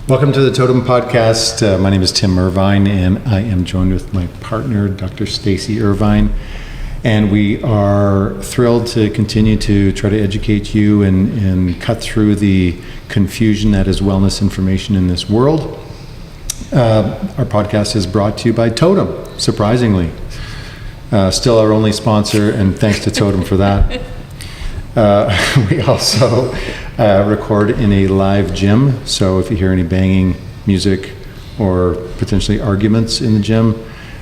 Welcome to the Totum Podcast. My name is Tim Irvine, and I am joined with my partner, Dr. Stacy Irvine. And we are thrilled to continue to try to educate you and cut through the confusion that is wellness information in this world. Our podcast is brought to you by Totum, surprisingly. Still our only sponsor, and thanks to Totum for that. We also record in a live gym, so if you hear any banging music or potentially arguments in the gym,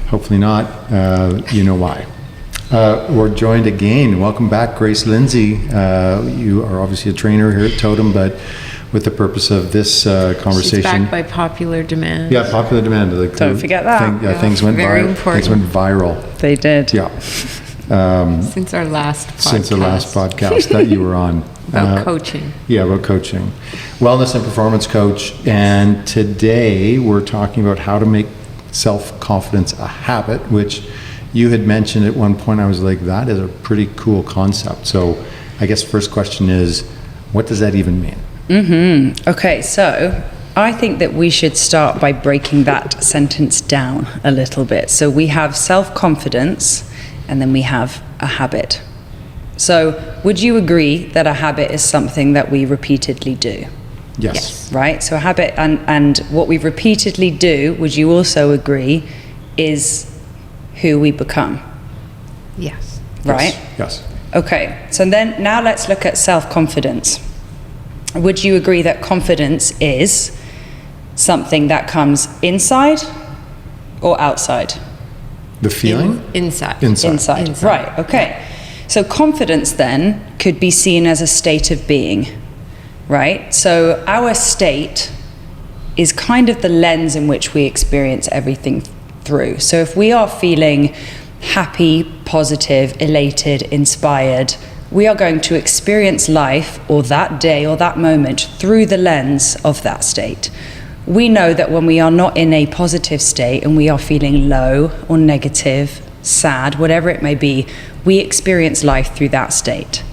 hopefully not, you know why. We're joined again. Welcome back, Grace Lindsey. You are obviously a trainer here at Totum, but with the purpose of this conversation. She's back by popular demand. Yeah, popular demand. Don't forget that. Things went viral. They did. Yeah. Since our last podcast. Since the last podcast that you were on. About coaching. Yeah, about coaching. Wellness and performance coach. And today we're talking about how to make self-confidence a habit, which you had mentioned at one point. I was like, that is a pretty cool concept. So I guess first question is, what does that even mean? Okay, so I think that we should start by breaking that sentence down a little bit. So we have self-confidence, and then we have a habit. So would you agree that a habit is something that we repeatedly do? Yes. Right? So a habit and what we repeatedly do, would you also agree, is who we become? Yes. Right? Yes. Okay, so then now let's look at self-confidence. Would you agree that confidence is something that comes inside or outside? The feeling? Inside. Inside. Right, okay. So confidence then could be seen as a state of being, right? So our state is kind of the lens in which we experience everything through. So if we are feeling happy, positive, elated, inspired, we are going to experience life or that day or that moment through the lens of that state. We know that when we are not in a positive state and we are feeling low or negative, sad, whatever it may be, we experience life through that state,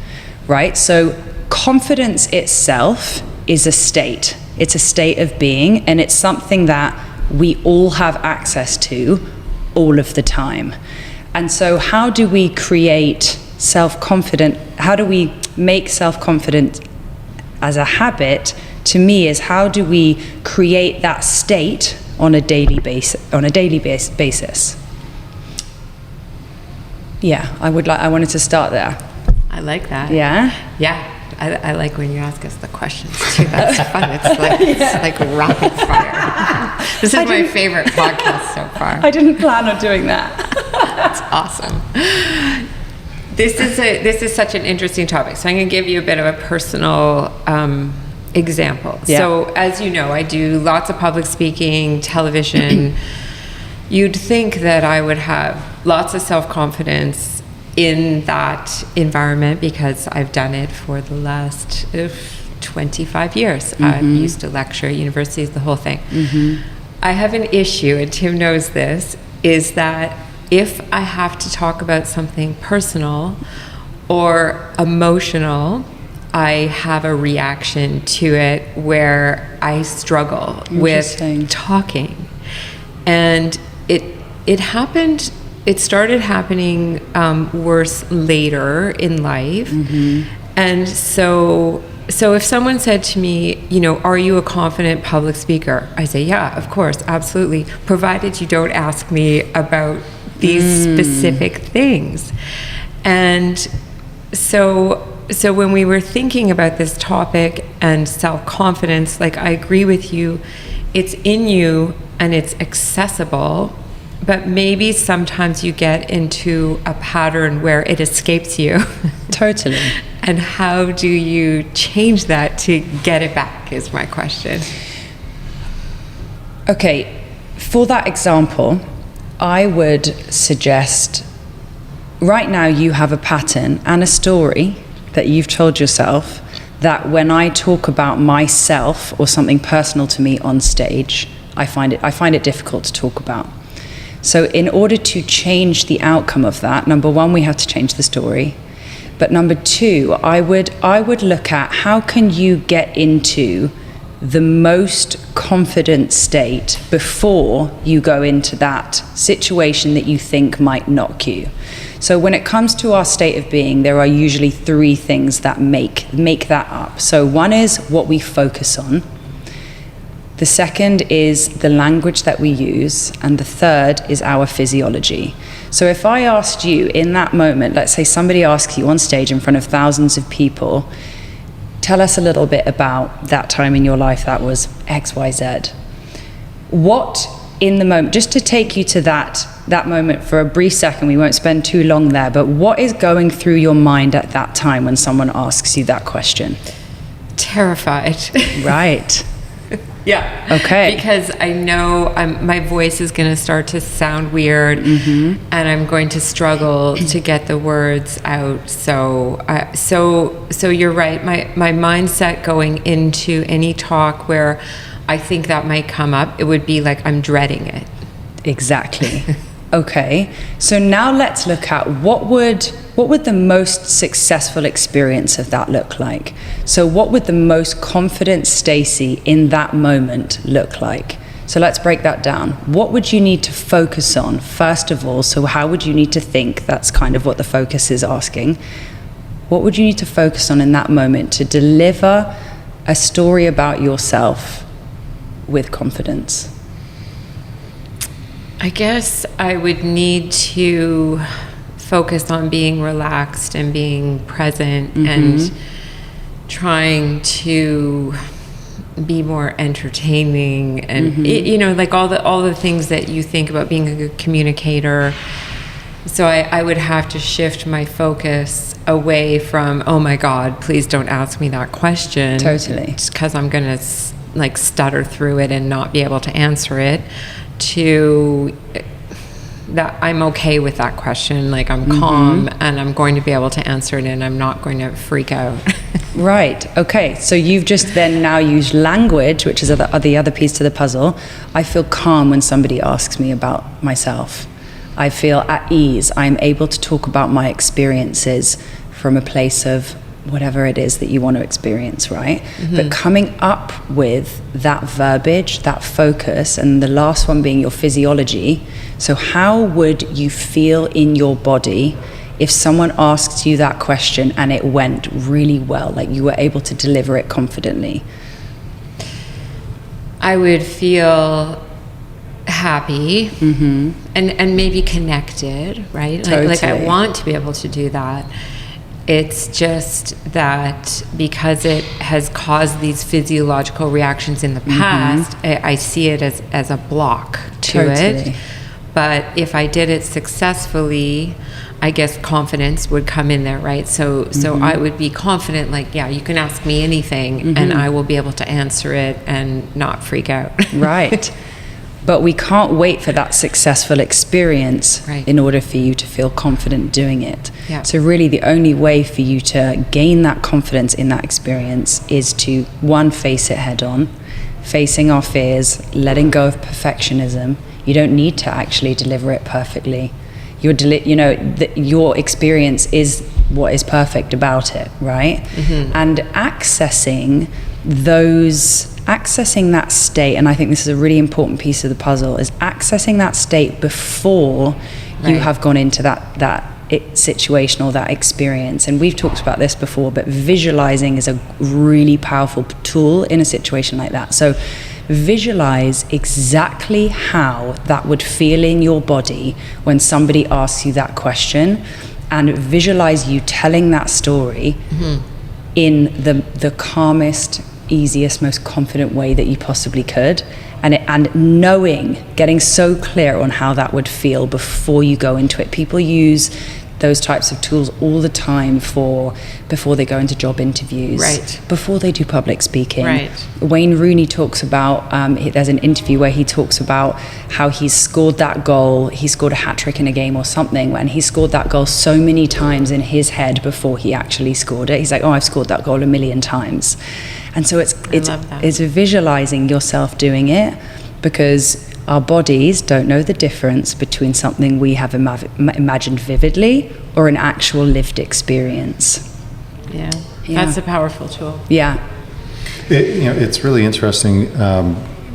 right? So confidence itself is a state. It's a state of being, and it's something that we all have access to all of the time. And so how do we create how do we make self-confident as a habit? To me, is how do we create that state on a daily basis? Yeah, I wanted to start there. I like that. Yeah? Yeah. I like when you ask us the questions too. That's fun. It's like rapid fire. This is my favorite podcast so far. I didn't plan on doing that. That's awesome. This is such an interesting topic. So I'm going to give you a bit of a personal example. Yeah. So as you know, I do lots of public speaking, television. You'd think that I would have lots of self-confidence in that environment because I've done it for the last 25 years. I used to lecture at universities, the whole thing. I have an issue, and Tim knows this, is that if I have to talk about something personal or emotional, I have a reaction to it where I struggle with talking. And it started happening worse later in life. And so if someone said to me, are you a confident public speaker? I say, yeah, of course, absolutely, provided you don't ask me about these specific things. And so when we were thinking about this topic and self-confidence, like, I agree with you, it's in you and it's accessible, but maybe sometimes you get into a pattern where it escapes you. Totally. And how do you change that to get it back is my question. Okay, for that example, I would suggest right now you have a pattern and a story that you've told yourself that when I talk about myself or something personal to me on stage, I find it difficult to talk about. So in order to change the outcome of that, number one, we have to change the story. But number two, I would look at how can you get into the most confident state before you go into that situation that you think might knock you. So when it comes to our state of being, there are usually three things that make that up. So one is what we focus on. The second is the language that we use. And the third is our physiology. So if I asked you in that moment, let's say somebody asks you on stage in front of thousands of people, tell us a little bit about that time in your life that was XYZ. What in the moment, just to take you to that moment for a brief second, we won't spend too long there, but what is going through your mind at that time when someone asks you that question? Terrified. Right. Yeah. Okay. Because I know my voice is going to start to sound weird, and I'm going to struggle to get the words out. So you're right. My mindset going into any talk where I think that might come up, it would be like I'm dreading it. Exactly. Okay. So now let's look at what would the most successful experience of that look like? So what would the most confident Stacy in that moment look like? So let's break that down. What would you need to focus on first of all? So how would you need to think? That's kind of what the focus is asking. What would you need to focus on in that moment to deliver a story about yourself with confidence? I guess I would need to focus on being relaxed and being present and trying to be more entertaining and like all the things that you think about being a good communicator. So I would have to shift my focus away from, oh my God, please don't ask me that question. Totally. Just because I'm going to stutter through it and not be able to answer it, to that I'm okay with that question. Like I'm calm and I'm going to be able to answer it and I'm not going to freak out. Right. Okay. So you've just then now used language, which is the other piece to the puzzle. I feel calm when somebody asks me about myself. I feel at ease. I'm able to talk about my experiences from a place of whatever it is that you want to experience, right? But coming up with that verbiage, that focus, and the last one being your physiology. So how would you feel in your body if someone asked you that question and it went really well, like you were able to deliver it confidently? I would feel happy and maybe connected, right? Totally. Like I want to be able to do that. It's just that because it has caused these physiological reactions in the past, I see it as a block to it. But if I did it successfully, I guess confidence would come in there, right? So I would be confident, like, yeah, you can ask me anything and I will be able to answer it and not freak out. Right. But we can't wait for that successful experience in order for you to feel confident doing it. Yeah. So really the only way for you to gain that confidence in that experience is to, one, face it head on, facing our fears, letting go of perfectionism. You don't need to actually deliver it perfectly. Your experience is what is perfect about it, right? And accessing that state, and I think this is a really important piece of the puzzle, is accessing that state before you have gone into that situation or that experience. And we've talked about this before, but visualizing is a really powerful tool in a situation like that. So visualize exactly how that would feel in your body when somebody asks you that question, and visualize you telling that story in the calmest, easiest, most confident way that you possibly could, and knowing, getting so clear on how that would feel before you go into it. People use those types of tools all the time before they go into job interviews, before they do public speaking. Wayne Rooney talks about, there's an interview where he talks about how he's scored that goal, he scored a hat trick in a game or something, and he scored that goal so many times in his head before he actually scored it. He's like, oh, I've scored that goal 1,000,000 times. And so it's visualizing yourself doing it, because our bodies don't know the difference between something we have imagined vividly or an actual lived experience. Yeah, that's a powerful tool. Yeah. It's really interesting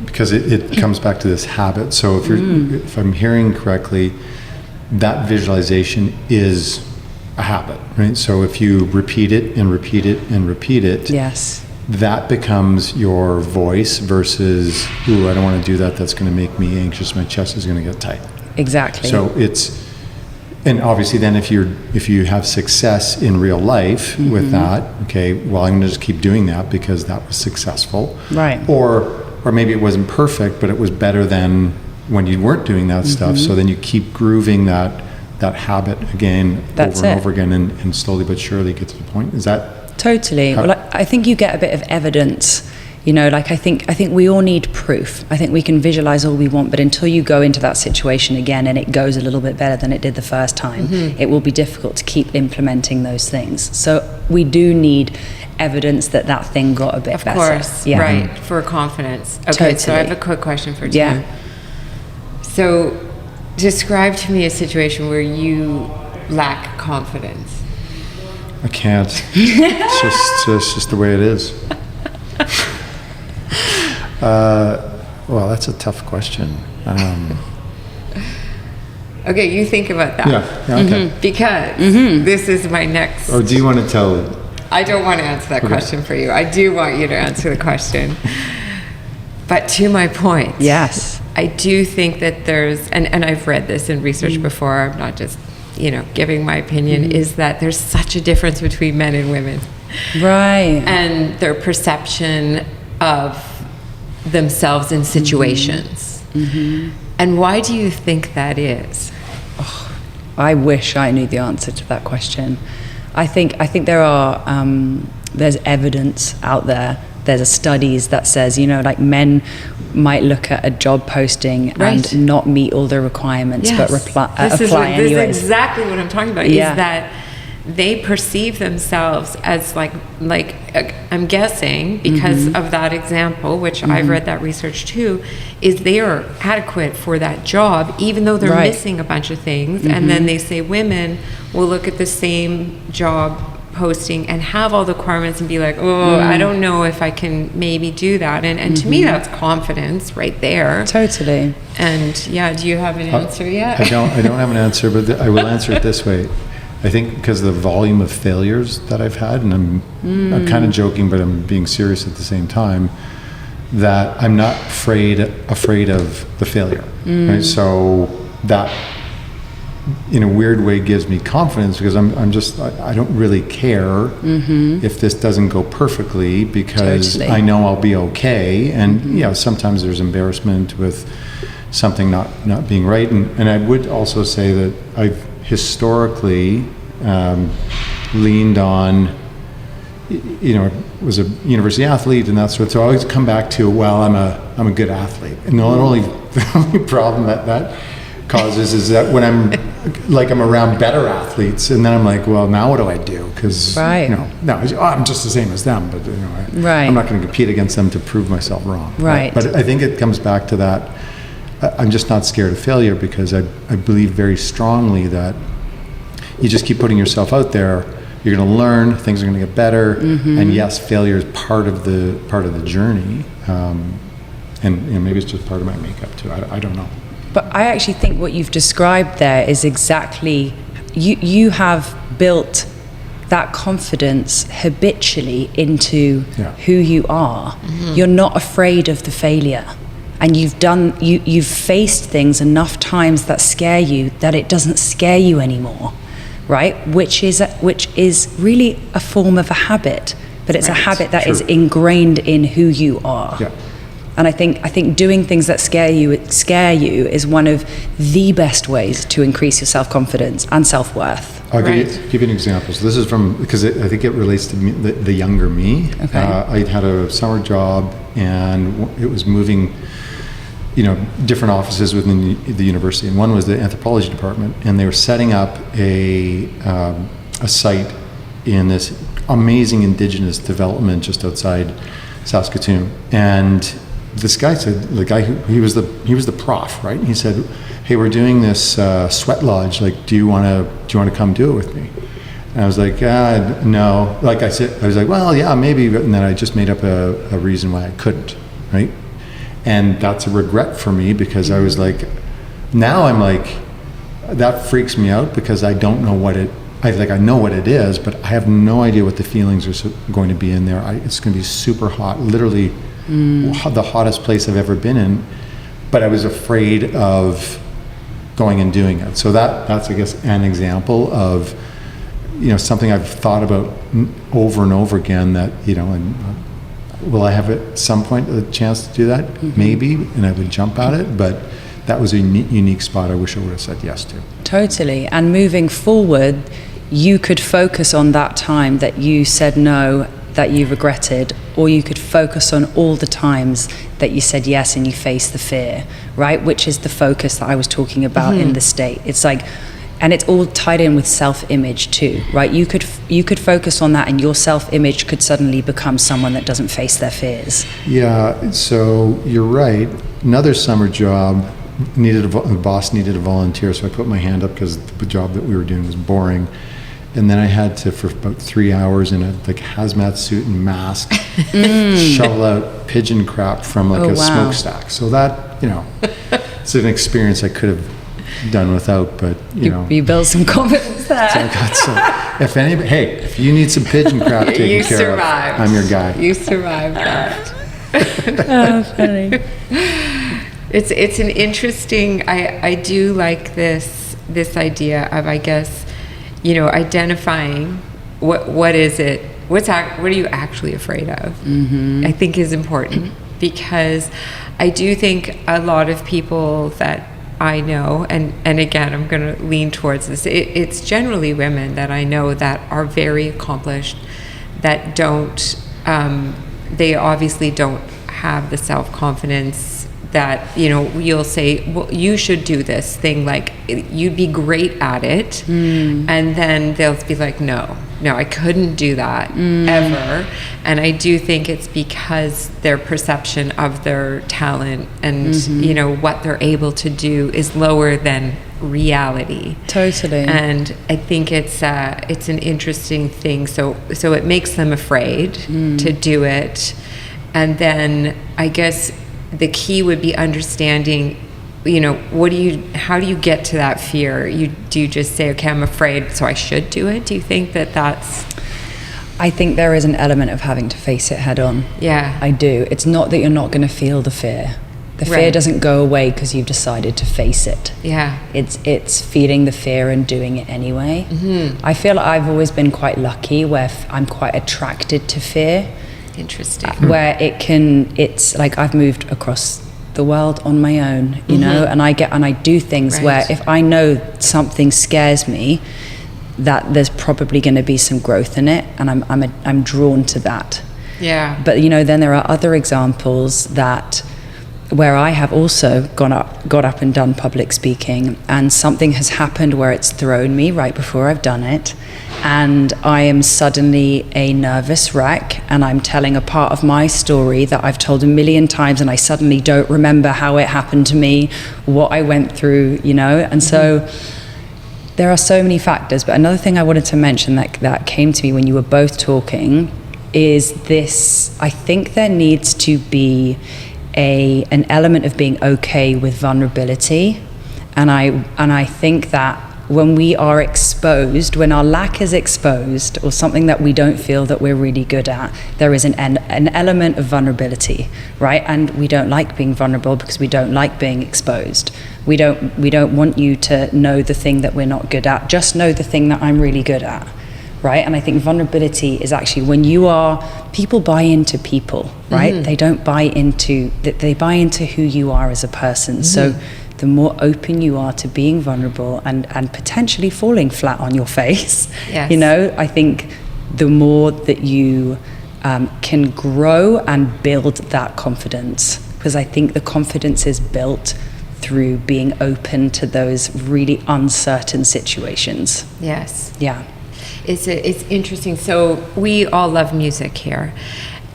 because it comes back to this habit. So if I'm hearing correctly, that visualization is a habit, right? So if you repeat it and repeat it and repeat it, Yes. that becomes your voice versus, ooh, I don't want to do that. That's going to make me anxious. My chest is going to get tight. Exactly. So and obviously then if you have success in real life with that, okay, well, I'm going to just keep doing that because that was successful. Right. Or maybe it wasn't perfect, but it was better than when you weren't doing that stuff. So then you keep grooving that habit again over and over again, and slowly but surely get to the point. Is that totally? Well, I think you get a bit of evidence. I think we all need proof. I think we can visualize all we want, but until you go into that situation again and it goes a little bit better than it did the first time, it will be difficult to keep implementing those things. So we do need evidence that thing got a bit better. Of course, right, for confidence. Okay, Totally. so I have a quick question for Tim. Yeah. So describe to me a situation where you lack confidence. I can't. It's just the way it is. Well, that's a tough question. Okay, you think about that. Yeah, okay. Because this is my next... Or do you want to tell it? I don't want to answer that question for you. I do want you to answer the question. But to my point, Yes. I do think that there's, and I've read this in research before, I'm not just, giving my opinion, is that there's such a difference between men and women. Right. And their perception of themselves in situations. And why do you think that is? I wish I knew the answer to that question. I think there are there's evidence out there. There's studies that says, men might look at a job posting and not meet all the requirements, but apply anyways. This is exactly what I'm talking about. Is that they perceive themselves as like I'm guessing because of that example, which I've read that research too, is they are adequate for that job, even though they're missing a bunch of things. And then they say women will look at the same job posting and have all the requirements and be like, I don't know if I can maybe do that. And to me, that's confidence right there. Totally. And do you have an answer yet? I don't have an answer, but I will answer it this way. I think because of the volume of failures that I've had, and I'm kind of joking, but I'm being serious at the same time, that I'm not afraid of the failure. Right? So that, in a weird way, gives me confidence because I don't really care if this doesn't go perfectly because I know I'll be okay. And sometimes there's embarrassment with something not being right. And I would also say that I've historically leaned on, was a university athlete and that sort of, so I always come back to, well, I'm a good athlete. And the only problem that causes is that when I'm around better athletes, and then I'm like, well, now what do I do? Because I'm just the same as them, but I'm not going to compete against them to prove myself wrong. Right. But I think it comes back to that. I'm just not scared of failure because I believe very strongly that you just keep putting yourself out there. You're going to learn. Things are going to get better. And yes, failure is part of the journey. And maybe it's just part of my makeup too. I don't know. But I actually think what you've described there is exactly, you have built that confidence habitually into who you are. You're not afraid of the failure. And you've faced things enough times that scare you that it doesn't scare you anymore, right? Which is really a form of a habit, but it's a habit that is ingrained in who you are. Yeah. And I think doing things that scare you is one of the best ways to increase your self-confidence and self-worth. I'll give you an example. So this is because I think it relates to me, the younger me. Okay. I had a summer job and it was moving, different offices within the university. And one was the anthropology department, and they were setting up a site in this amazing indigenous development just outside Saskatoon. And this guy said, he was the prof, right? And he said, "Hey, we're doing this sweat lodge. Like, do you want to come do it with me?" And I was like, no. Like I said, I was like, well, yeah, maybe. And then I just made up a reason why I couldn't, right? And that's a regret for me, because I was like, now I'm like, that freaks me out, because I don't know what I know what it is, but I have no idea what the feelings are going to be in there. It's going to be super hot, literally the hottest place I've ever been in. But I was afraid of going and doing it. So that's, I guess, an example of, something I've thought about over and over again, that, and will I have at some point a chance to do that? Mm-hmm. Maybe, and I would jump at it, but that was a unique spot I wish I would have said yes to. Totally. And moving forward, you could focus on that time that you said no, that you regretted, or you could focus on all the times that you said yes and you faced the fear, right? Which is the focus that I was talking about in the state. It's like, and it's all tied in with self-image too, right? You could focus on that, and your self-image could suddenly become someone that doesn't face their fears. Yeah, so you're right. Another summer job, the boss needed a volunteer, so I put my hand up because the job that we were doing was boring. And then I had to, for about 3 hours in a hazmat suit and mask, shovel out pigeon crap from a smokestack. So that, it's an experience I could have done without, but you build some confidence there. So I got some. If you need some pigeon crap taken care of, I'm your guy. You survived that. Oh, funny. It's an interesting. I do like this idea of, I guess, identifying what is it. What are you actually afraid of? Mm-hmm. I think is important, because I do think a lot of people that I know, and again, I'm going to lean towards this. It's generally women that I know that are very accomplished, that don't. They obviously don't have the self-confidence that, you'll say, well, you should do this thing, like you'd be great at it. And then they'll be like, no, I couldn't do that ever. And I do think it's because their perception of their talent and, what they're able to do is lower than reality. Totally. And I think it's an interesting thing. So it makes them afraid to do it. And then I guess the key would be understanding, how do you get to that fear? Do you just say, okay, I'm afraid, so I should do it? Do you think that's... I think there is an element of having to face it head on. Yeah. I do. It's not that you're not going to feel the fear. The fear doesn't go away because you've decided to face it. Yeah. It's feeling the fear and doing it anyway. Mm-hmm. I feel like I've always been quite lucky where I'm quite attracted to fear. Interesting. Where it's like I've moved across the world on my own, and I do things where if I know something scares me, that there's probably going to be some growth in it, and I'm drawn to that. Yeah. But then there are other examples where I have also got up and done public speaking, and something has happened where it's thrown me right before I've done it, and I am suddenly a nervous wreck, and I'm telling a part of my story that I've told a million times, and I suddenly don't remember how it happened to me, what I went through, and so there are so many factors. But another thing I wanted to mention that came to me when you were both talking is this: I think there needs to be an element of being okay with vulnerability, and I think that when we are exposed, when our lack is exposed, or something that we don't feel that we're really good at, there is an element of vulnerability, right? And we don't like being vulnerable because we don't like being exposed. We don't want you to know the thing that we're not good at. Just know the thing that I'm really good at. Right? And I think vulnerability is actually when people buy into people, right? They don't buy into, they buy into who you are as a person. So the more open you are to being vulnerable and potentially falling flat on your face, I think the more that you can grow and build that confidence, because I think the confidence is built through being open to those really uncertain situations. Yes. Yeah. It's interesting. So we all love music here,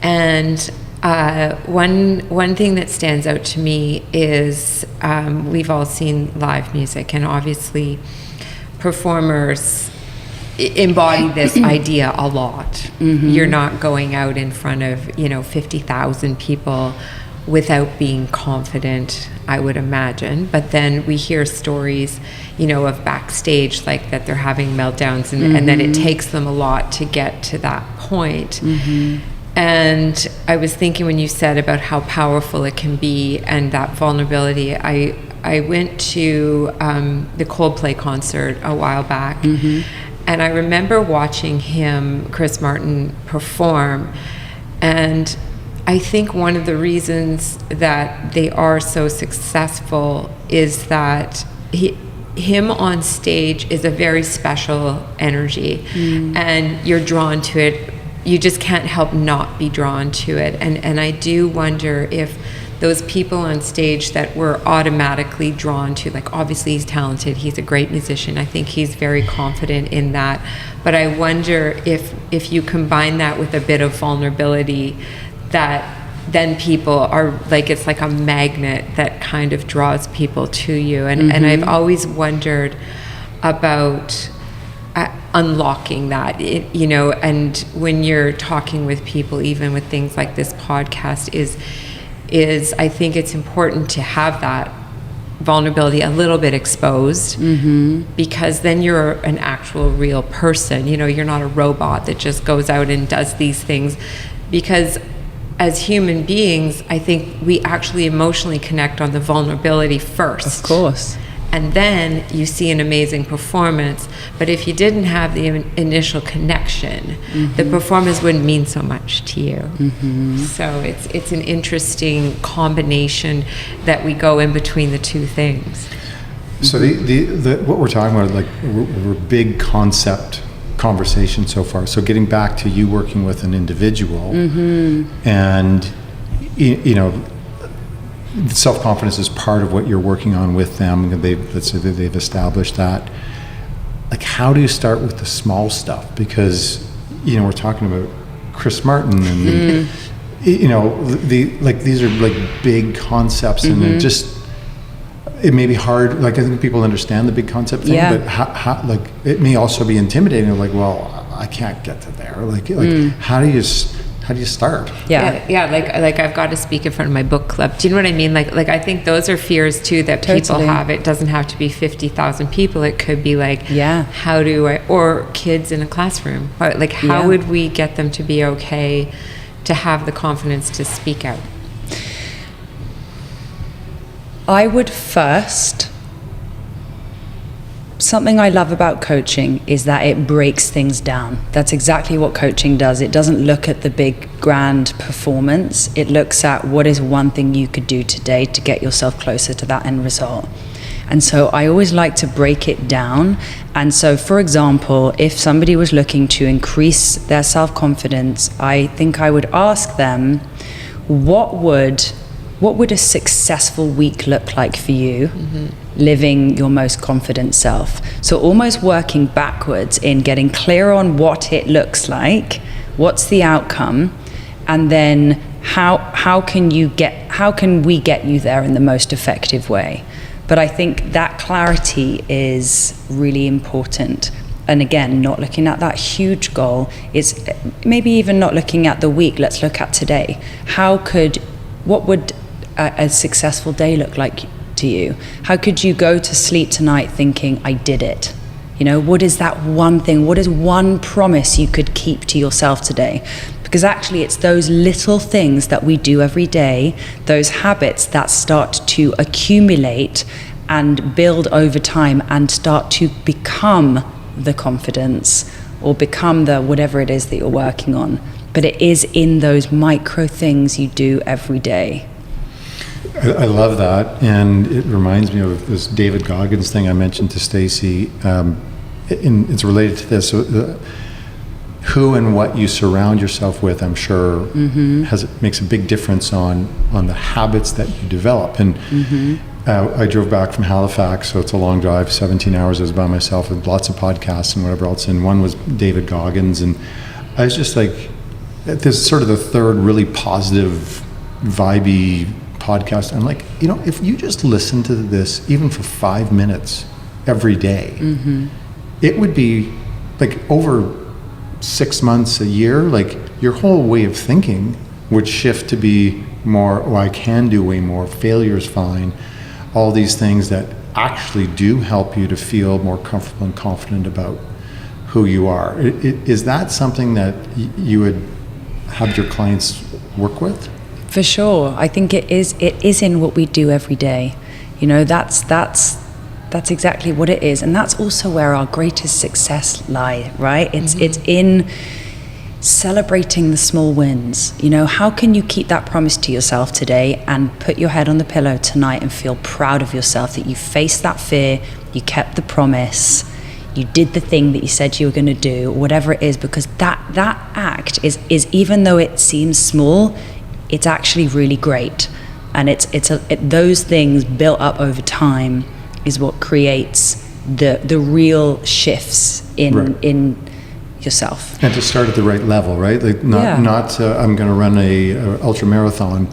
and one thing that stands out to me is we've all seen live music, and obviously performers embody this idea a lot. You're not going out in front of 50,000 people without being confident, I would imagine. But then we hear stories of backstage, like that they're having meltdowns, and then it takes them a lot to get to that point. And I was thinking when you said about how powerful it can be and that vulnerability, I went to the Coldplay concert a while back, and I remember watching Chris Martin, perform, and I think one of the reasons that they are so successful is that him on stage is a very special energy, and you're drawn to it. You just can't help not be drawn to it. And I do wonder if those people on stage that we're automatically drawn to, like, obviously he's talented, he's a great musician, I think he's very confident in that, but I wonder if you combine that with a bit of vulnerability, that then people are like, it's like a magnet that kind of draws people to you. And I've always wondered about unlocking that, and when you're talking with people, even with things like this podcast, is I think it's important to have that vulnerability a little bit exposed, because then you're an actual real person. You're not a robot that just goes out and does these things, because as human beings, I think we actually emotionally connect on the vulnerability first. Of course. And then you see an amazing performance. But if you didn't have the initial connection, the performance wouldn't mean so much to you. So it's an interesting combination that we go in between the two things. So the what we're talking about, like, we're big concept conversation so far. So getting back to you working with an individual, and self-confidence is part of what you're working on with them. Let's say that they've established that. Like, how do you start with the small stuff? Because we're talking about Chris Martin, and these are like big concepts, and it may be hard. Like, I think people understand the big concept thing, but how, like, it may also be intimidating. Like, well, I can't get to there. Like how do you start? Like I've got to speak in front of my book club. Do you know what I mean? Like I think those are fears too that people have. It doesn't have to be 50,000 people. It could be like, how do I, or kids in a classroom. Like, how would we get them to be okay to have the confidence to speak out? I would first, something I love about coaching is that it breaks things down. That's exactly what coaching does. It doesn't look at the big grand performance. It looks at what is one thing you could do today to get yourself closer to that end result. And so I always like to break it down. And so, for example, if somebody was looking to increase their self-confidence, I think I would ask them, what would a successful week look like for you, living your most confident self? So almost working backwards in getting clear on what it looks like, what's the outcome, and then how can we get you there in the most effective way? But I think that clarity is really important. And again, not looking at that huge goal. It's maybe even not looking at the week. Let's look at today. What would a successful day look like to you? How could you go to sleep tonight thinking, I did it? What is that one thing? What is one promise you could keep to yourself today? Because actually it's those little things that we do every day, those habits that start to accumulate and build over time and start to become the confidence or become the whatever it is that you're working on. But it is in those micro things you do every day. I love that, and it reminds me of this David Goggins thing I mentioned to Stacy. It's related to this. So who and what you surround yourself with, I'm sure, makes a big difference on the habits that you develop. And I drove back from Halifax, so it's a long drive, 17 hours. I was by myself with lots of podcasts and whatever else, and one was David Goggins, and I was just like, this is sort of the third really positive, vibey podcast. I'm like, if you just listen to this even for 5 minutes every day, it would be like over 6 months, a year, like your whole way of thinking would shift to be more, oh, I can do way more, failure's fine, all these things that actually do help you to feel more comfortable and confident about who you are. Is that something that you would have your clients work with? For sure. I think it is in what we do every day. You know, that's exactly what it is. And that's also where our greatest success lie, right? It's in celebrating the small wins. You know, how can you keep that promise to yourself today and put your head on the pillow tonight and feel proud of yourself that you faced that fear, you kept the promise, you did the thing that you said you were going to do, whatever it is, because that act is even though it seems small, it's actually really great. And those things built up over time is what creates the real shifts in yourself. And to start at the right level, right? Like not I'm going to run a ultra marathon.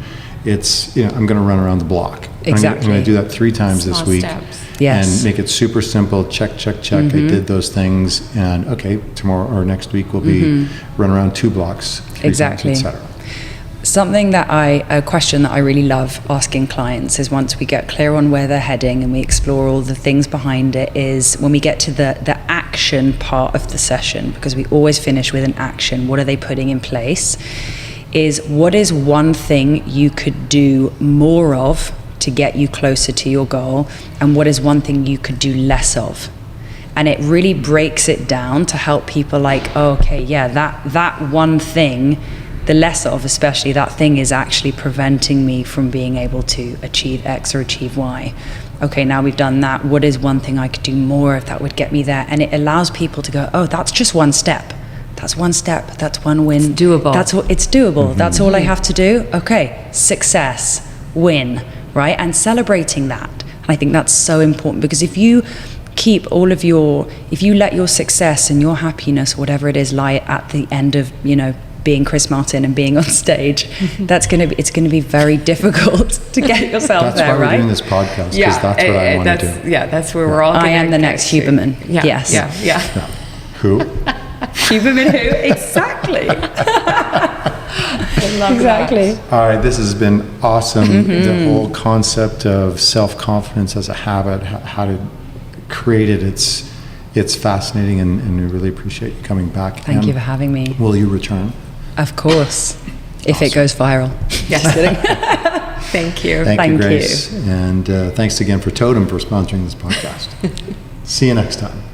It's, I'm going to run around the block. Exactly. I'm going to do that 3 times Small this week. steps. Yes. And make it super simple. Check. I did those things, and okay, tomorrow or next week will be run around 2 blocks, 3 Exactly. times, etc. Something a question that I really love asking clients is, once we get clear on where they're heading and we explore all the things behind it, is when we get to the action part of the session, because we always finish with an action. What are they putting in place? Is what is one thing you could do more of to get you closer to your goal, and what is one thing you could do less of? And it really breaks it down to help people like, oh, okay, yeah, that one thing, the less of, especially, that thing is actually preventing me from being able to achieve X or achieve Y. Okay, now we've done that. What is one thing I could do more of that would get me there? And it allows people to go, oh, that's just one step. That's one step. That's one win. It's doable. It's doable. That's all I have to do. Okay, success, win, right? And celebrating that. And I think that's so important, because if you keep if you let your success and your happiness, whatever it is, lie at the end of, being Chris Martin and being on stage, it's going to be very difficult to get yourself That's there, why we're right? doing this podcast, because that's what I want to do. Yeah, that's where we're all going. I am the next Huberman. Yeah, Yes. Yeah. Who? Huberman who? Exactly. I love Exactly. that. All right, this has been awesome. The whole concept of self-confidence as a habit, how to create it, it's fascinating, and we really appreciate you coming back. Thank you for having me. Will you return? Of course. If it goes viral. Yes. Thank you. Thank you, Thank Grace. And thanks again for Totum for sponsoring this podcast. See you next time.